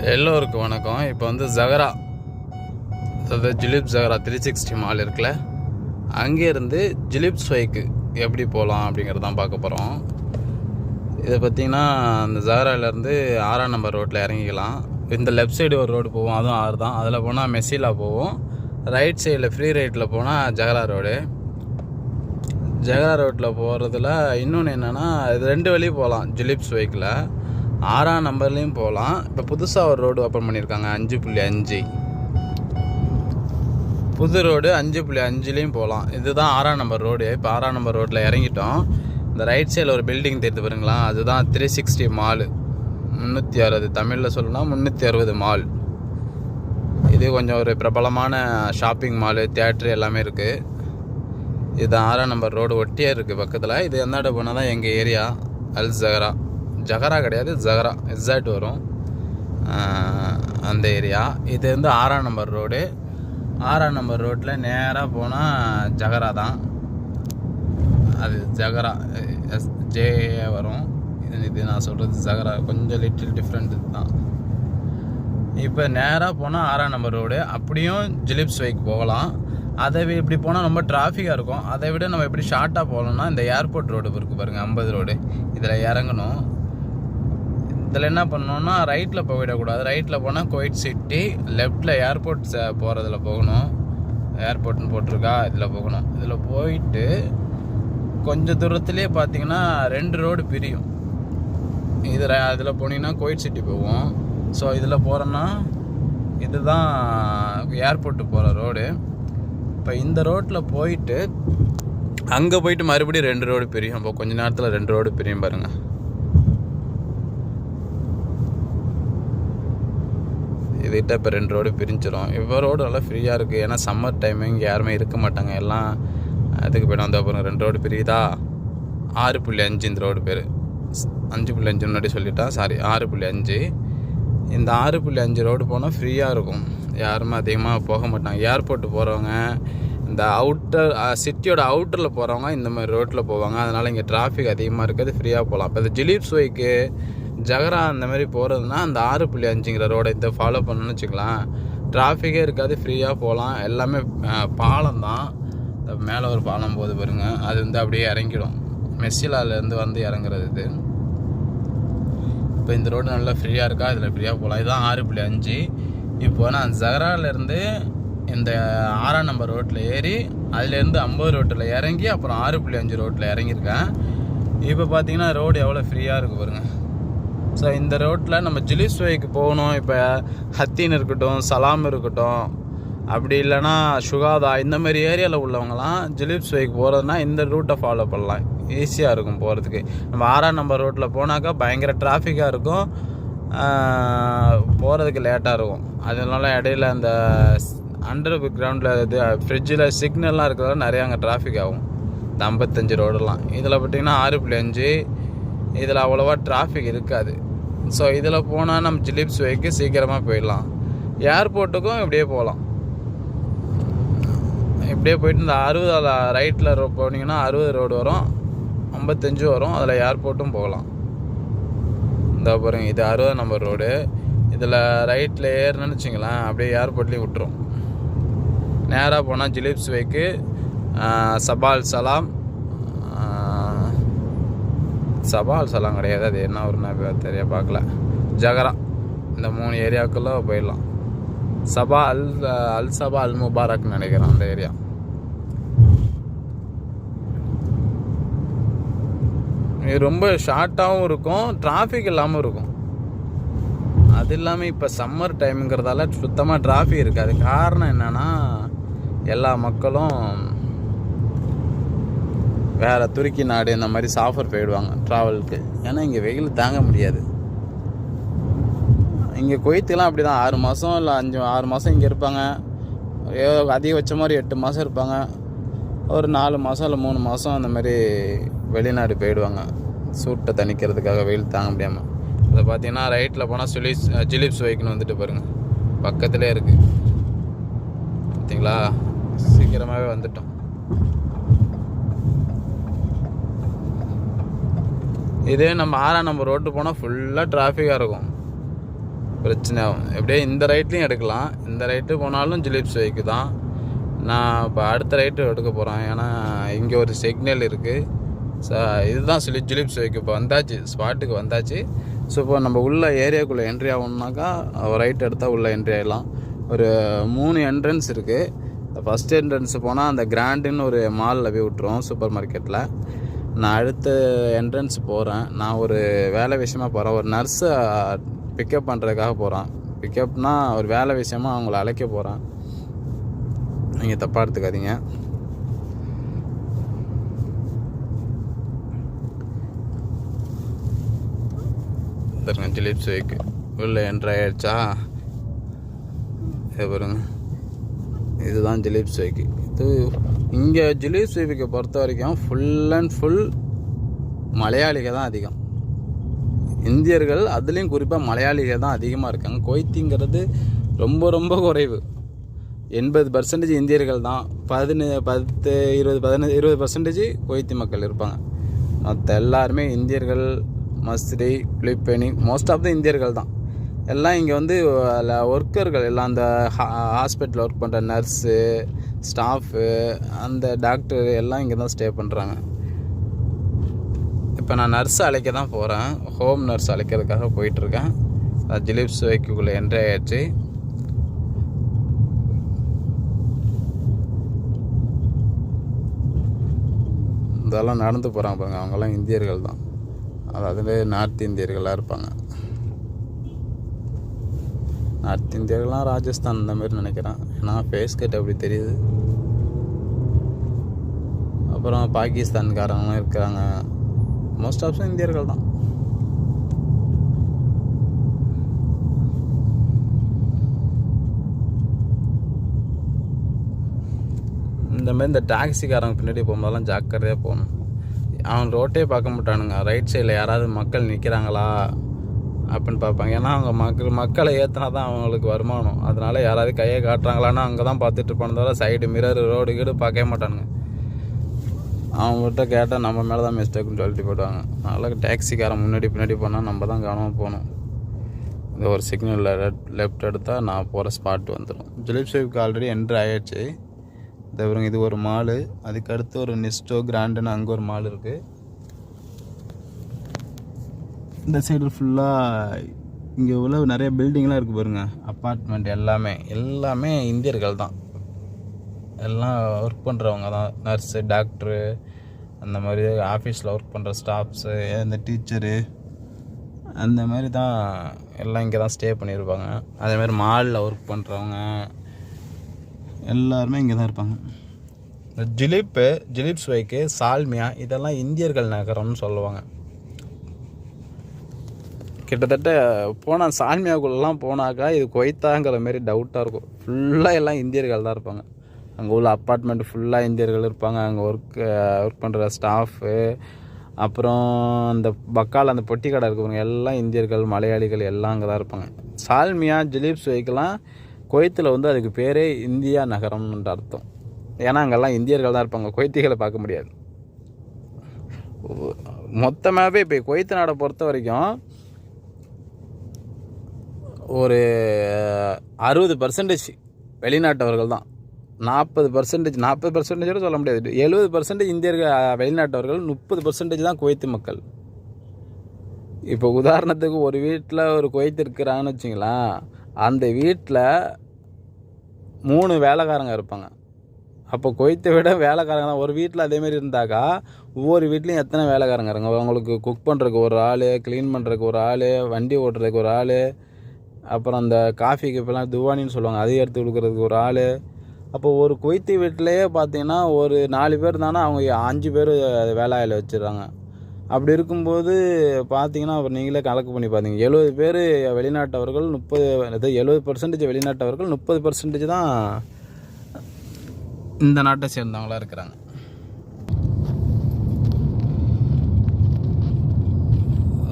எல்லோருக்கும் வணக்கம். இப்போ வந்து ஜகரா, அதாவது ஜிலிப் ஜகரா 360 மால் இருக்குல்ல, அங்கேருந்து ஜிலிப் ஸ்வைக்கு எப்படி போகலாம் அப்படிங்கிறது தான் பார்க்க போகிறோம். இதை பார்த்திங்கன்னா அந்த ஜகராலேருந்து 6ஆம் நம்பர் ரோட்டில் இறங்கிக்கலாம். இந்த லெஃப்ட் சைடு ஒரு ரோடு போவோம், அதுவும் 6 தான். அதில் போனால் மெஸ்ஸிலா போவோம். ரைட் சைடில் ஃப்ரீ ரைட்டில் போனால் ஜகரா ரோடு. ஜகரா ரோட்டில் போகிறதுல இன்னொன்று என்னென்னா, இது 2 வழி போகலாம். ஜிலிப் ஸ்வைக்கில் 6ஆம் நம்பர்லேயும் போகலாம். இப்போ புதுசாக ஒரு ரோடு ஓப்பன் பண்ணியிருக்காங்க 5.5, புது ரோடு 5.5லேயும் போகலாம். இதுதான் 6ஆம் நம்பர் ரோடு. இப்போ 6ஆம் நம்பர் ரோட்டில் இறங்கிட்டோம். இந்த ரைட் சைடில் ஒரு பில்டிங் தெரிந்து பாருங்களா, அதுதான் 360 மால். 360, தமிழில் சொல்லணும்னா 360 மால். இது கொஞ்சம் ஒரு பிரபலமான ஷாப்பிங் மாலு, தியேட்ரு எல்லாமே இருக்குது. இது 6ஆம் நம்பர் ரோடு ஒட்டியே இருக்குது பக்கத்தில். இது எந்தாண்ட போனால் தான் எங்கள் ஏரியா அல் ஜகரா. ஜகரா கிடையாது, ஜகரா எக்ஸாக்ட் வரும் அந்த ஏரியா. இது வந்து 6ஆம் நம்பர் ரோடு. 6ஆம் நம்பர் ரோட்டில் நேராக போனால் ஜகரா தான். அது ஜகரா ஜே வரும். இது நான் சொல்கிறது ஜகரா, கொஞ்சம் லிட்டில் டிஃப்ரெண்ட் தான். இப்போ நேராக போனால் 6ஆம் நம்பர் ரோடு. அப்படியும் ஜிலிப் ஸ்வைக் போகலாம். அதை இப்படி போனால் ரொம்ப டிராஃபிக்காக இருக்கும். அதை விட நம்ம எப்படி ஷார்ட்டாக போகணும்னா, இந்த ஏர்போர்ட் ரோடு இருக்குது பாருங்கள், 50 ரோடு. இதில் இறங்கணும். இதில் என்ன பண்ணணும்னா, ரைட்டில் போயிடக்கூடாது. ரைட்டில் போனால் குவைட் சிட்டி, லெஃப்டில் ஏர்போர்ட் போகிறதுல போகணும். ஏர்போர்ட்னு போட்டிருக்கா, இதில் போகணும். இதில் போயிட்டு கொஞ்சம் தூரத்துலேயே பார்த்தீங்கன்னா 2 ரோடு பிரியும். அதில் போனீங்கன்னா குவைட் சிட்டி போவோம். ஸோ இதில் போகிறோன்னா இதுதான் ஏர்போர்ட்டு போகிற ரோடு. இப்போ இந்த ரோட்டில் போயிட்டு அங்கே போயிட்டு மறுபடியும் 2 ரோடு பிரியும். இப்போ கொஞ்ச நேரத்தில் 2 ரோடு பிரியும் பாருங்கள். இதுகிட்ட இப்போ 2 ரோடு பிரிஞ்சிடும். இப்போ ரோடு நல்லா ஃப்ரீயாக இருக்குது. ஏன்னா சம்மர் டைமு, இங்கே யாருமே இருக்க மாட்டாங்க, எல்லாம் அதுக்கு போய்ட்டு வந்தால் பாருங்கள். 2 ரோடு பிரியுதா. 6.5 இந்த ரோடு பேர். 5.5 முன்னாடி சொல்லிட்டேன், சாரி 6.5. இந்த 6.5 ரோடு போனால் ஃப்ரீயாக இருக்கும். யாருமே அதிகமாக போக மாட்டாங்க. ஏர்போர்ட்டு போகிறவங்க, இந்த அவுட்டர் சிட்டியோட அவுட்டரில் போகிறவங்க இந்த மாதிரி ரோட்டில் போவாங்க. அதனால் இங்கே டிராஃபிக் அதிகமாக இருக்குது, ஃப்ரீயாக போகலாம். இப்போ இந்த ஜிலிப் ஸ்வைக்கு, ஜகரா அந்த மாதிரி போகிறதுனா அந்த 6.5ங்கிற ரோடை இதை ஃபாலோ பண்ணணும்னு வச்சுக்கலாம். டிராஃபிக்கே இருக்காது, ஃப்ரீயாக போகலாம். எல்லாமே பாலம் தான். மேலே ஒரு பாலம் போகுது பாருங்கள், அது வந்து அப்படியே இறங்கிடும். மெஸ்ஸிலாலேருந்து வந்து இறங்குறது இது. இப்போ இந்த ரோடு நல்லா ஃப்ரீயாக இருக்கா, இதில் ஃப்ரீயாக போகலாம். இதுதான் 6.5. இப்போ நான் ஜகராலேருந்து இந்த 6ஆம் நம்பர் ரோட்டில் ஏறி அதுலேருந்து 50 ரோட்டில் இறங்கி அப்புறம் 6.5 ரோட்டில் இறங்கியிருக்கேன். இப்போ பார்த்தீங்கன்னா ரோடு எவ்வளோ ஃப்ரீயாக இருக்குது பாருங்கள். ஸோ இந்த ரோட்டில் நம்ம ஜிலிப் ஸ்வைக்கு போகணும். இப்போ ஹத்தீன் இருக்கட்டும், சலாம் இருக்கட்டும், அப்படி இல்லைன்னா சுகாதா, இந்த மாதிரி ஏரியாவில் உள்ளவங்களாம் ஜிலிப் ஸ்வைக்கு போகிறதுனா இந்த ரூட்டை ஃபாலோ பண்ணலாம். ஈஸியாக இருக்கும் போகிறதுக்கு. நம்ம 6ஆம் நம்பர் ரோட்டில் போனாக்கா பயங்கர டிராஃபிக்காக இருக்கும், போகிறதுக்கு லேட்டாக இருக்கும். அதனால இடையில அந்த அண்டர் கிரவுண்டில் இது ஃப்ரிட்ஜில் சிக்னல்லாம் இருக்கிறதால நிறையா அங்கே டிராஃபிக் ஆகும். இந்த 55 ரோடெல்லாம். இதில் பார்த்திங்கன்னா 6.5, இதில் அவ்வளோவா டிராஃபிக் இருக்காது. ஸோ இதில் போனால் நம்ம ஜிலிப் ஸ்வைக்கு சீக்கிரமாக போயிடலாம். ஏர்போர்ட்டுக்கும் இப்படியே போகலாம். இப்படியே போயிட்டு இந்த 60 ரைட்டில் போனீங்கன்னா 60 ரோடு வரும், 55 வரும். அதில் ஏர்போர்ட்டும் போகலாம். இந்த பாருங்க, இது 60ஆம் நம்பர் ரோடு. இதில் ரைட்டில் ஏறணும்னு வச்சுங்களேன், அப்படியே ஏர்போர்ட்லேயும் விட்டுரும். நேராக போனால் ஜிலிப் ஸ்வைக்கு, சபால் சலாம், சபால் சலாம் கிடையாது, அது என்ன ஒரு தெரிய பார்க்கல, ஜகரா, இந்த 3 ஏரியாவுக்குள்ளே போயிடலாம். சபா அல் சபா அல் முபாரக்னு நினைக்கிறேன் அந்த ஏரியா. இது ரொம்ப ஷார்ட்டாகவும் இருக்கும், டிராஃபிக் இல்லாமல் இருக்கும். அது இல்லாமல் இப்போ சம்மர் டைமுங்கிறதால சுத்தமாக டிராஃபிக் இருக்காது. காரணம் என்னென்னா, எல்லா மக்களும் வேறு துருக்கி நாடு இந்த மாதிரி சாஃபர் போயிடுவாங்க ட்ராவலுக்கு. ஏன்னா இங்கே வெயில் தாங்க முடியாது. இங்கே குவைத்துலாம் அப்படி தான் 6 மாதம் இல்லை 6 மாதம் இங்கே இருப்பாங்க. அதிகபட்ச மாதிரி 8 மாதம் இருப்பாங்க. ஒரு 4 மாதம் இல்லை 3 மாதம் அந்த மாதிரி வெளிநாடு போயிடுவாங்க, சூட்டை தணிக்கிறதுக்காக, வெயில் தாங்க முடியாமல். அதை பார்த்தீங்கன்னா ரைட்டில் போனால் ஜிலிப் ஸ்வைக்குன்னு வந்துட்டு பாருங்கள், பக்கத்துலேயே இருக்குது. பார்த்தீங்களா, சீக்கிரமாகவே வந்துட்டோம். இதே நம்ம 6ஆம் நம்பர் ரோட்டு போனால் ஃபுல்லாக டிராஃபிக்காக இருக்கும். பிரச்சனை ஆகும். எப்படியே இந்த ரைட்லேயும் எடுக்கலாம், இந்த ரைட்டு போனாலும் ஜிலிப்ஸ் வைக்கு தான். நான் இப்போ அடுத்த ரைட்டு எடுக்க போகிறேன், ஏன்னா இங்கே ஒரு சிக்னல் இருக்குது. இதுதான் ஜிலிப்ஸ் வைக்கு. இப்போ வந்தாச்சு, ஸ்பாட்டுக்கு வந்தாச்சு. ஸோ இப்போ நம்ம உள்ள ஏரியாக்குள்ளே என்ட்ரி ஆகணுன்னாக்கா ரைட் எடுத்தால் உள்ளே என்ட்ரி ஆகிடலாம். ஒரு 3 என்ட்ரன்ஸ் இருக்குது. ஃபஸ்ட் என்ட்ரன்ஸ் போனால் அந்த கிராண்டுன்னு ஒரு மாலில் போய் விட்டுருவோம், சூப்பர் மார்க்கெட்டில். நான் அடுத்த என்ட்ரன்ஸ் போகிறேன். நான் ஒரு வேலை விஷயமாக போகிறேன், ஒரு நர்ஸை பிக்கப் பண்ணுறதுக்காக போகிறேன். பிக்கப்னா ஒரு வேலை விஷயமாக அவங்கள அழைக்க போகிறேன், நீங்கள் தப்பாக எடுத்துக்காதீங்க. ஜிலிப்ஸ் வைக்கு உள்ளே என்ட்ரி ஆகிடுச்சா? பாருங்க, இதுதான் ஜிலிப்ஸ் வைக்கு. இது இங்கே ஜிலிப்ஸ் வைக்கை பொறுத்த வரைக்கும் ஃபுல் அண்ட் ஃபுல் மலையாளிகள் தான் அதிகம். இந்தியர்கள் அதுலேயும் குறிப்பாக மலையாளிகள் தான் அதிகமாக இருக்காங்க. கொய்த்திங்கிறது ரொம்ப ரொம்ப குறைவு. 80% இந்தியர்கள் தான். 20% கொய்த்தி மக்கள் இருப்பாங்க. மற்ற எல்லாருமே இந்தியர்கள், மஸ்ரி, பிலிப்பைனி, மோஸ்ட் ஆஃப் த இந்தியர்கள் தான். எல்லாம் இங்கே வந்து ஒர்க்கர்கள் எல்லாம், அந்த ஹாஸ்பிட்டலில் ஒர்க் பண்ணுற நர்ஸு, ஸ்டாஃபு, அந்த டாக்டர் எல்லாம் இங்கே தான் ஸ்டே பண்ணுறாங்க. இப்போ நான் நர்ஸை அழைக்க தான் போகிறேன், ஹோம் நர்ஸ் அழைக்கிறதுக்காக போயிட்டுருக்கேன். ஜிலிப்ஸ் வைக்குள்ளே என்ட்ரி ஆகிடுச்சு. இதெல்லாம் நடந்து போகிறாங்க பாருங்க, அவங்கெல்லாம் இந்தியர்கள் தான். அதாவது நார்த் இந்தியர்களாக இருப்பாங்க. நார்த் இந்தியர்கள்லாம் ராஜஸ்தான் இந்த மாதிரி நினைக்கிறேன், ஏன்னா ஃபேஸ் கட் அப்படி தெரியுது. அப்புறம் பாகிஸ்தான்காரங்களும் இருக்கிறாங்க. மோஸ்ட் ஆஃப் இந்தியர்கள் தான். இந்த மாதிரி இந்த டாக்ஸிக்காரங்க பின்னாடி போகும்போதெல்லாம் ஜாக்கிரதையாக போகணும். அவன் ரோட்டே பார்க்க மாட்டானுங்க. ரைட் சைடில் யாராவது மக்கள் நிற்கிறாங்களா அப்படின்னு பார்ப்பாங்க. ஏன்னா அவங்க மக்களை ஏற்றினா தான் அவங்களுக்கு வருமானம். அதனால் யாராவது கையை காட்டுறாங்களான்னு அங்கே தான் பார்த்துட்டு இருப்பானு தவிர சைடு மிரர் ரோடு கீடு பார்க்கவே மாட்டானுங்க. அவங்ககிட்ட கேட்டால் நம்ம மேலே தான் மிஸ்டேக்குன்னு சொல்லிட்டு போயிடுவாங்க. அதனால் டாக்ஸிக்காரன் முன்னாடி பின்னாடி போனால் நம்ம தான் கவனமாக போகணும். இந்த ஒரு சிக்னலில் லெஃப்ட் எடுத்தால் நான் போகிற ஸ்பாட் வந்துடும். ஜிலிப்ஸ் வைக்கு ஆல்ரெடி என்ட்ரு ஆகிடுச்சு. தவிர இது ஒரு மாலு, அதுக்கடுத்து ஒரு நிஸ்டோ கிராண்டுன்னு அங்கே ஒரு மால் இருக்குது. இந்த சைடு ஃபுல்லாக இங்கே உள்ள நிறைய பில்டிங்லாம் இருக்குது பாருங்க, அப்பார்ட்மெண்ட். எல்லாமே இந்தியர்கள் தான். எல்லாம் ஒர்க் பண்ணுறவங்க தான், நர்ஸு, டாக்டரு, அந்த மாதிரி ஆஃபீஸில் ஒர்க் பண்ணுற ஸ்டாஃப்ஸு, இந்த டீச்சரு, அந்த மாதிரி தான் எல்லாம் இங்கே தான் ஸ்டே பண்ணியிருப்பாங்க. அதேமாதிரி மாலில் ஒர்க் பண்ணுறவங்க எல்லாருமே இங்கே தான் இருப்பாங்க. ஜிலிப்ஸ் வைக்கு, சால்மியா, இதெல்லாம் இந்தியர்கள் நகரம்னு சொல்லுவாங்க. கிட்டத்தட்ட போனால் சால்மியாவுக்குள்ளெலாம் போனாக்கா இது கொய்த்தாங்கிற மாதிரி டவுட்டாக இருக்கும். ஃபுல்லாக எல்லாம் இந்தியர்கள் தான் இருப்பாங்க. அங்கே உள்ள அப்பார்ட்மெண்ட் ஃபுல்லாக இந்தியர்கள் இருப்பாங்க. அங்கே ஒர்க் பண்ணுற ஸ்டாஃபு, அப்புறம் அந்த பக்கால் அந்த பொட்டி கடை இருக்கிறவங்க எல்லாம் இந்தியர்கள், மலையாளிகள் எல்லாம் அங்கே தான் இருப்பாங்க. சால்மியா, ஜிலிப்ஸ் வைக்கெல்லாம் கொய்த்தில் வந்து அதுக்கு பேரே இந்தியா நகரம்ன்ற அர்த்தம். ஏன்னா அங்கெல்லாம் இந்தியர்கள் தான் இருப்பாங்க, கொய்த்திகளை பார்க்க முடியாது. மொத்தமாகவே இப்போ கொய்த்து நாடை பொறுத்த வரைக்கும் ஒரு 60% வெளிநாட்டவர்கள் தான். 40% சொல்ல முடியாது, 70% இந்தியர்கள் வெளிநாட்டவர்கள், 30% தான் குவைத்து மக்கள். இப்போ உதாரணத்துக்கு ஒரு வீட்டில் ஒரு குவைத்து இருக்கிறாங்கன்னு வச்சிங்களேன், அந்த வீட்டில் 3 வேலைக்காரங்க இருப்பாங்க. அப்போ குவைத்தை விட வேலைக்காரங்க தான். ஒரு வீட்டில் அதேமாரி இருந்தாக்கா ஒவ்வொரு வீட்லேயும் எத்தனை வேலைக்காரங்க இருங்க. அவங்களுக்கு குக் பண்ணுறதுக்கு ஒரு ஆள், க்ளீன் பண்ணுறதுக்கு ஒரு ஆள், வண்டி ஓட்டுறதுக்கு ஒரு ஆள், அப்புறம் அந்த காஃபிக்கு இப்போலாம் துவானின்னு சொல்லுவாங்க, அதையும் எடுத்து கொடுக்குறதுக்கு ஒரு ஆள். அப்போ ஒரு குவைத்தி வீட்டிலையே பார்த்தீங்கன்னா ஒரு 4 பேர் தானே, அவங்க 5 பேர் வேலையில் வச்சிடறாங்க. அப்படி இருக்கும்போது பார்த்தீங்கன்னா அப்புறம் நீங்களே கணக்கு பண்ணி பார்த்தீங்க, 70 பேர் வெளிநாட்டவர்கள், 70% வெளிநாட்டவர்கள், 30% தான் இந்த நாட்டை சேர்ந்தவங்களாக இருக்கிறாங்க.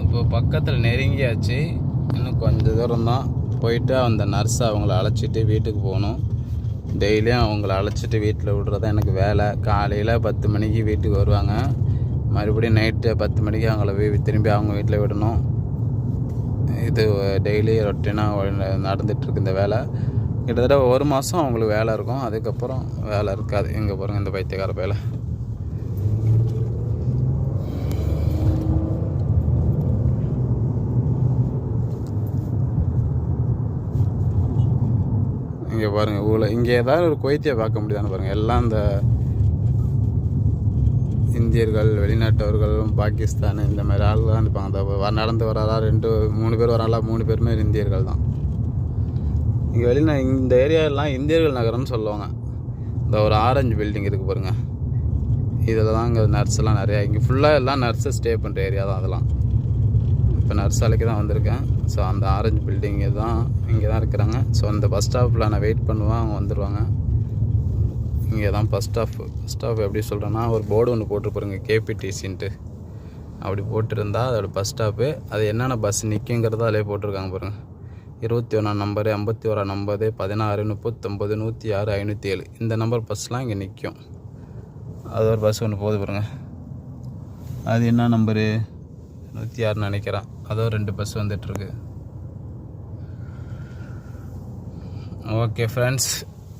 இப்போ பக்கத்தில் நெருங்கியாச்சு, இன்னும் கொஞ்சம் தூரம் தான். போயிட்டு அந்த நர்ஸை அவங்கள அழைச்சிட்டு வீட்டுக்கு போகணும். டெய்லியும் அவங்கள அழைச்சிட்டு வீட்டில் விடுறது தான் எனக்கு வேலை. காலையில் 10 மணிக்கு வீட்டுக்கு வருவாங்க, மறுபடியும் நைட்டு 10 மணிக்கு அவங்கள திரும்பி அவங்க வீட்டில் விடணும். இது டெய்லி ரொட்டீனாக நடந்துகிட்ருக்கு இந்த வேலை. கிட்டத்தட்ட 1 மாதம் அவங்களுக்கு வேலை இருக்கும், அதுக்கப்புறம் வேலை இருக்காது. இங்கே பாருங்கள் இந்த பைத்தியக்கார வேலை. இங்கே பாருங்கள் இங்கே ஏதாவது ஒரு குவைத்தியை பார்க்க முடியுதான்னு பாருங்கள். எல்லாம் இந்த இந்தியர்கள், வெளிநாட்டவர்கள், பாகிஸ்தான் இந்த மாதிரி ஆள் தான் இருப்பாங்க. அந்த நடந்து வராரா 2-3 பேர் வராங்களா, 3 பேருமே இந்தியர்கள் தான். இங்கே இந்த ஏரியாவெல்லாம் இந்தியர்கள் நகரம்னு சொல்லுவாங்க. இந்த ஒரு ஆரஞ்சு பில்டிங் இருக்குது பாருங்கள், இதில் தான் இங்கே நர்ஸ்லாம் நிறையா. இங்கே ஃபுல்லாக எல்லாம் நர்ஸு ஸ்டே பண்ணுற ஏரியா தான் அதெல்லாம். இப்போ நர்ஸ் வேலைக்கு தான் வந்திருக்கேன். ஸோ அந்த ஆரஞ்சு பில்டிங் தான் இங்கே தான் இருக்கிறாங்க. ஸோ அந்த பஸ் ஸ்டாப்பில் நான் வெயிட் பண்ணுவேன், அவங்க வந்துடுவாங்க. இங்கே தான் பஸ் ஸ்டாப் எப்படி சொல்கிறேன்னா, ஒரு போர்டு ஒன்று போட்டுருப்பாருங்க KPTCன்ட்டு. அப்படி போட்டிருந்தா அதோடய பஸ் ஸ்டாப்பு, அது என்னென்ன பஸ் நிற்குங்கிறத அதிலே போட்டிருக்காங்க பாருங்கள். 21 நம்பரு, 51 நம்பரு, 16, 39, 106, 507 இந்த நம்பர் பஸ்லாம் இங்கே நிற்கும். அது ஒரு பஸ் ஒன்று போகுது பாருங்கள். அது என்ன நம்பரு 106 நினைக்கிறேன். அதோ 2 பஸ் வந்துட்டுருக்கு. ஓகே ஃப்ரெண்ட்ஸ்,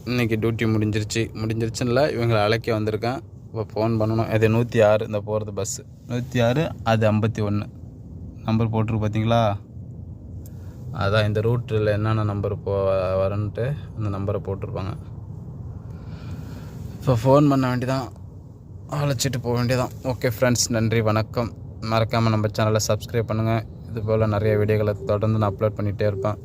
இன்றைக்கி டியூட்டி முடிஞ்சிருச்சுன்னு இவங்களை அழைக்க வந்திருக்கேன். இப்போ ஃபோன் பண்ணணும். அது 106 இந்த போகிறது பஸ்ஸு 106, அது 51 நம்பர் போட்டிருக்கு பார்த்தீங்களா. அதான் இந்த ரூட்டில் என்னென்ன நம்பர் வரன்ட்டு அந்த நம்பரை போட்டிருப்பாங்க. இப்போ ஃபோன் பண்ண வேண்டியதான், அழைச்சிட்டு போக வேண்டியதான். ஓகே ஃப்ரெண்ட்ஸ், நன்றி, வணக்கம். மறக்காமல் நம்ம சேனலை சப்ஸ்கிரைப் பண்ணுங்கள். இது போல் நிறைய வீடியோக்களை தொடர்ந்து நான் அப்லோட் பண்ணிகிட்டே இருப்பேன்.